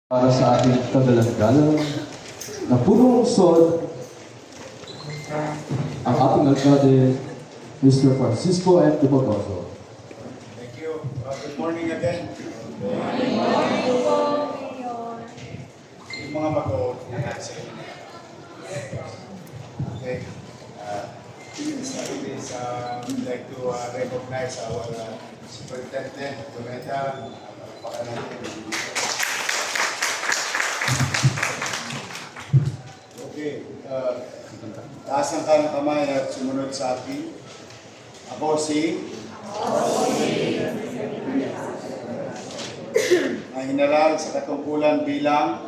Para sa ating kagalang-galang na punong sod ang ating alkalde, Mr. Francisco M. Dumagoso. Thank you. Good morning again. Yung mga bago na nasa inyo. Okay. We'd like to recognize our Superintendent, Doneta. Okay. Taas ang kanang kamay at sumunod sa akin. Ako si na hinalag sa katungkulan bilang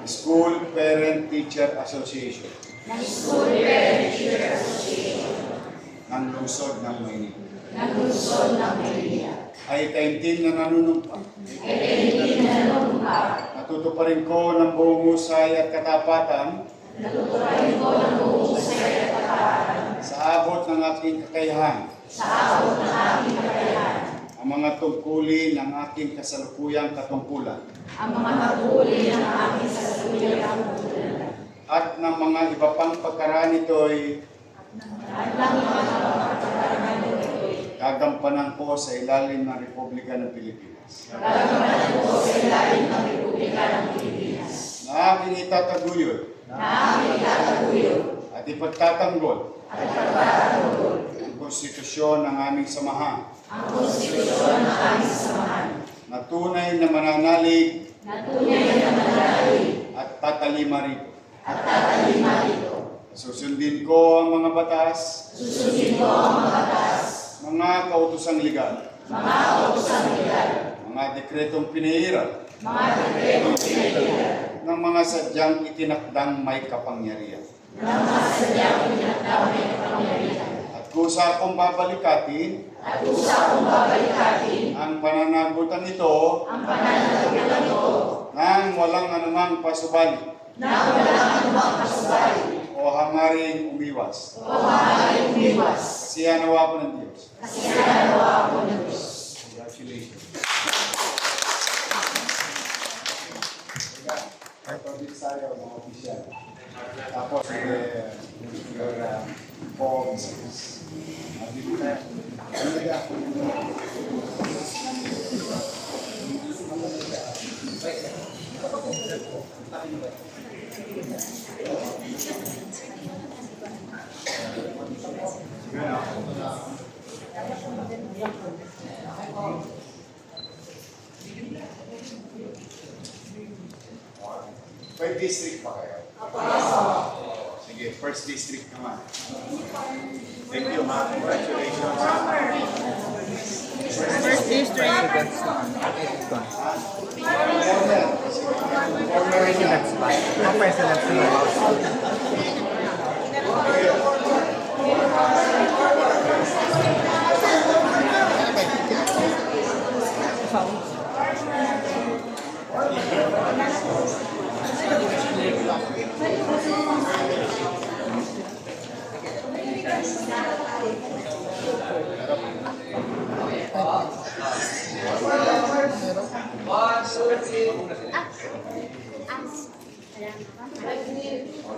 School Parent Teacher Association ng Lungsod ng Maynila. Ay taimtim na nanunumpa. Natutuparin ko ng buong husay at katapatan sa abot ng aking kakayahan. Ang mga tungkulin ng aking kasalukuyang katungkulan. At ng mga iba pang pagkaraan nito'y gagampanan ko sa ilalim ng Republika ng Pilipinas. Na aking itataguyod at ipagtatanggol ang konstitusyon ng aming samahan. Na tunay na mananalig at tatalima rito. Susundin ko ang mga batas, mga kautosang legal, mga dekretong pinahirap, ng mga sadyang itinakdang may kapangyarihan. At kusa akong babalikatin ang pananagutan ito nang walang anumang pasubali o hangaring umiwas. Kasiyanawa ko ng Diyos. Congratulations. Pag-pabit tayo, mga opisyal. Tapos, your forms. Dito na. By district pa kayo? Sige, first district naman. Thank you, ma. Congratulations. First district.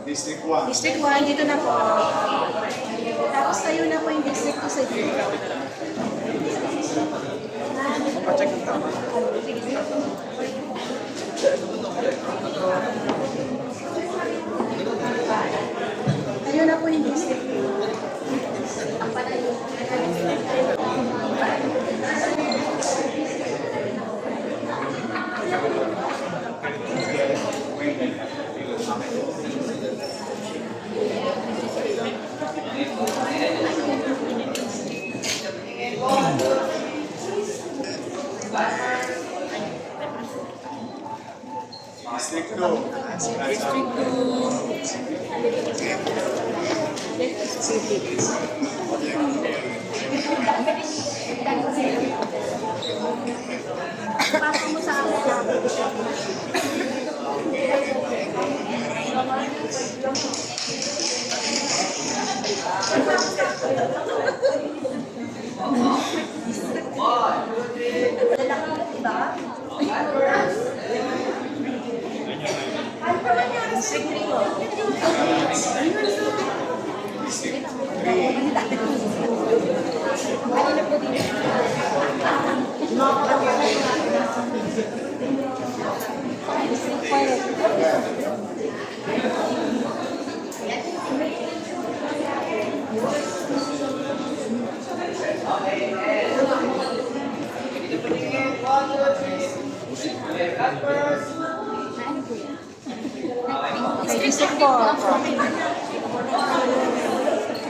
District 1. District 1, dito na po. Tapos tayo na po yung District 2 sa dito. Pacheck yung tama. Tayo na po yung District 2. Ang patayo. District 2. Pasok mo sa akin. One, two, three. Okay, district 4.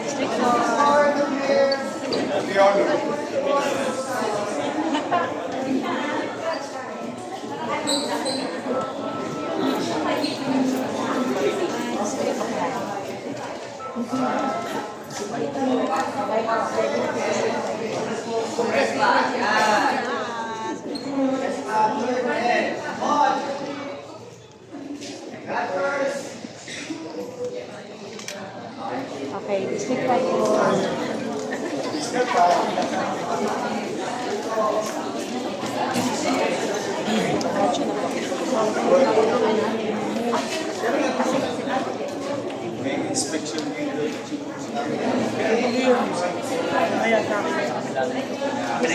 District 4. The honor. Okay, district 5. May inspection dito. Ayan, sa akin.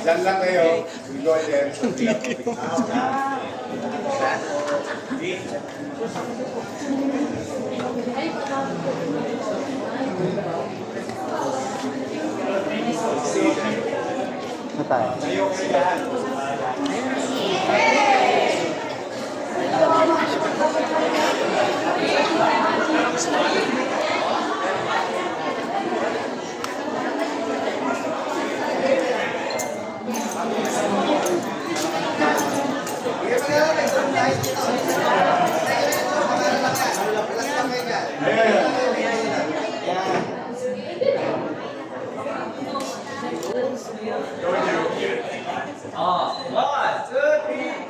Diyan lang kayo. We go there. Tayo kayo lahat. One, two, three.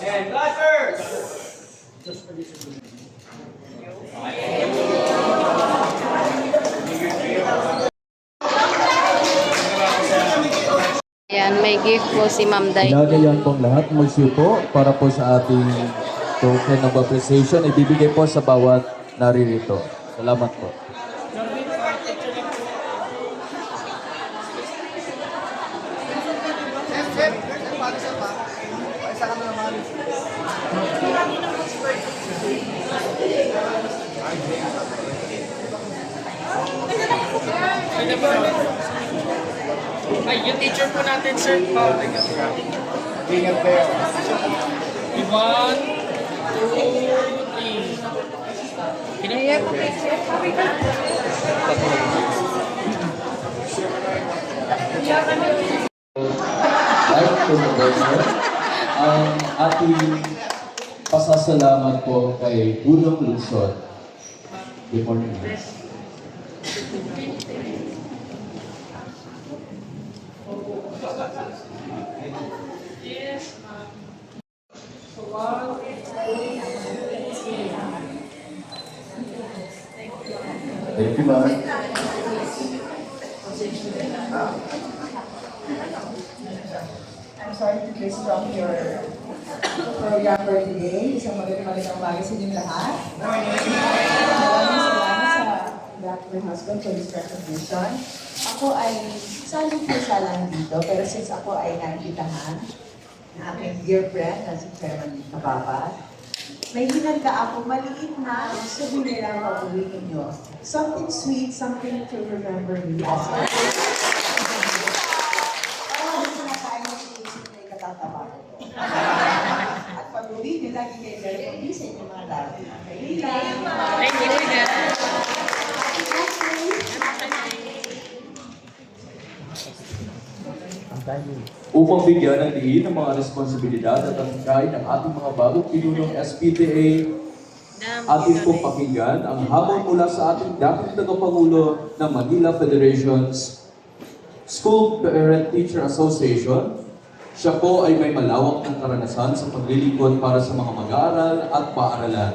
And clappers. Ayan, may gift po si Ma'am Day. Ginagayan pong lahat magsiupo para po sa ating token of appreciation. Ibibigay po sa bawat naririto. Salamat po. Ay, yung teacher po natin, sir. Ingat kayo. 1, 2, 3. Pinag- Right to the person, ang ating pasasalamat po kay Bulong Luzon. Good morning. Thank you, ma'am. I'm sorry to disrupt your program for today. Isang magandang umaga sa inyong lahat. Maraming salamat sa Black My Husband for this recognition. Ako ay, sali po siya lang dito, pero since ako ay naibitahan na aking dear friend na si Chairman Kababa, may hinanda ako maliit na souvenir ang paborito nyo. Something sweet, something to remember me as well. At pag-uwi nyo, lagi kayo very pag-isip yung mga dati. Kaya lang. Thank you, Tina. Upang bigyan ng diin ng mga responsibilidad at tangkay ng ating mga bagong pinunong SPTA, ating pong pakinggan ang hamon mula sa ating dating tagapangulo ng Manila Federation's School Parent Teacher Association Siya po ay may malawak ng karanasan sa paglilingkod para sa mga mag-aaral at paaralan.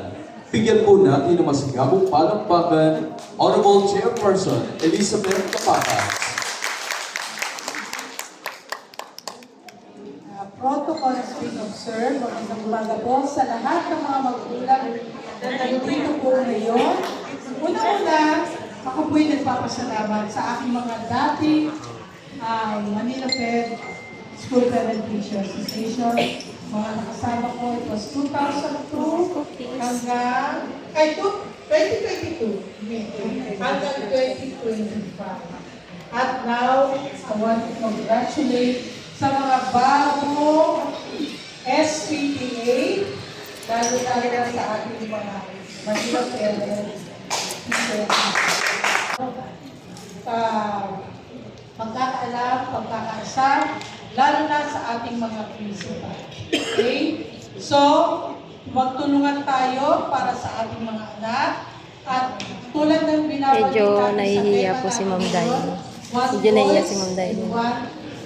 Bigyan po natin ng masigabong palakpakan, Honorable Chairperson Elizabeth Capatas. Protocol is being observed. Magandang umaga po sa lahat ng mga magulang na nandito po ngayon. Una-una, ako po'y nagpapasalamat sa aking mga dating Manila Fed School Parent Teacher Association. Mga nakasama ko, it was 2002 hanggang, 2022, hanggang 2025. At now, I want to congratulate sa mga bagong SPTA, lalo na sa ating mga Manila Parent Teacher. Pagkakaalam, pagkakaisa, lalo na sa ating mga principal. Okay? So, magtulungan tayo para sa ating mga anak. At tulad ng binabalik Medyo natin sa nahihiya tema po si natin Ma'am Day. ngayon, one Medyo nahihiya si voice Ma'am Day. and one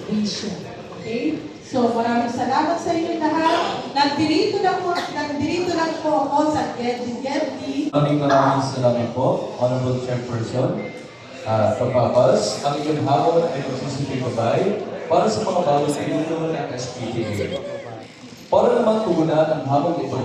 vision. Okay? So, maraming salamat sa inyo lahat. Nandito lang po ako sa Gedli. Maraming salamat po, Honorable Chairperson Capatas. Ang inyong hamon ay magsusipigabay para sa mga bagong pinuno ng SPTA. Para naman tugunan ang hamon ito,